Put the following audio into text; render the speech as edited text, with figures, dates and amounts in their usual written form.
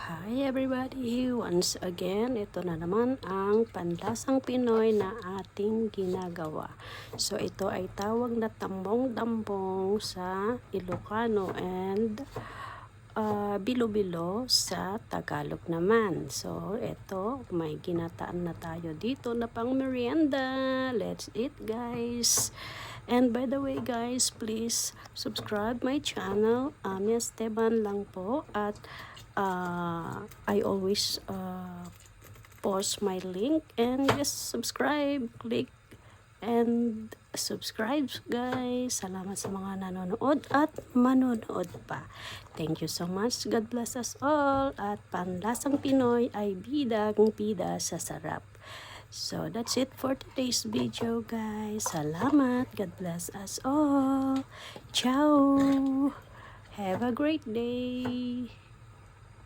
Hi everybody! Once again, ito na naman ang panlasang Pinoy na ating ginagawa. So ito ay tawag na tambong-dambong sa Ilocano and bilo-bilo sa Tagalog naman. So ito, may ginataan na tayo dito na pang merienda. Let's eat guys! And by the way guys, please subscribe my channel. Ami Esteban lang po at I always post my link and just subscribe, click and subscribe guys. Salamat sa mga nanonood at manonood pa. Thank you so much. God bless us all. At Panlasang Pinoy ay bidang-bida sa sarap. So that's it for today's video guys. Salamat. God bless us all. Ciao. Have a great day.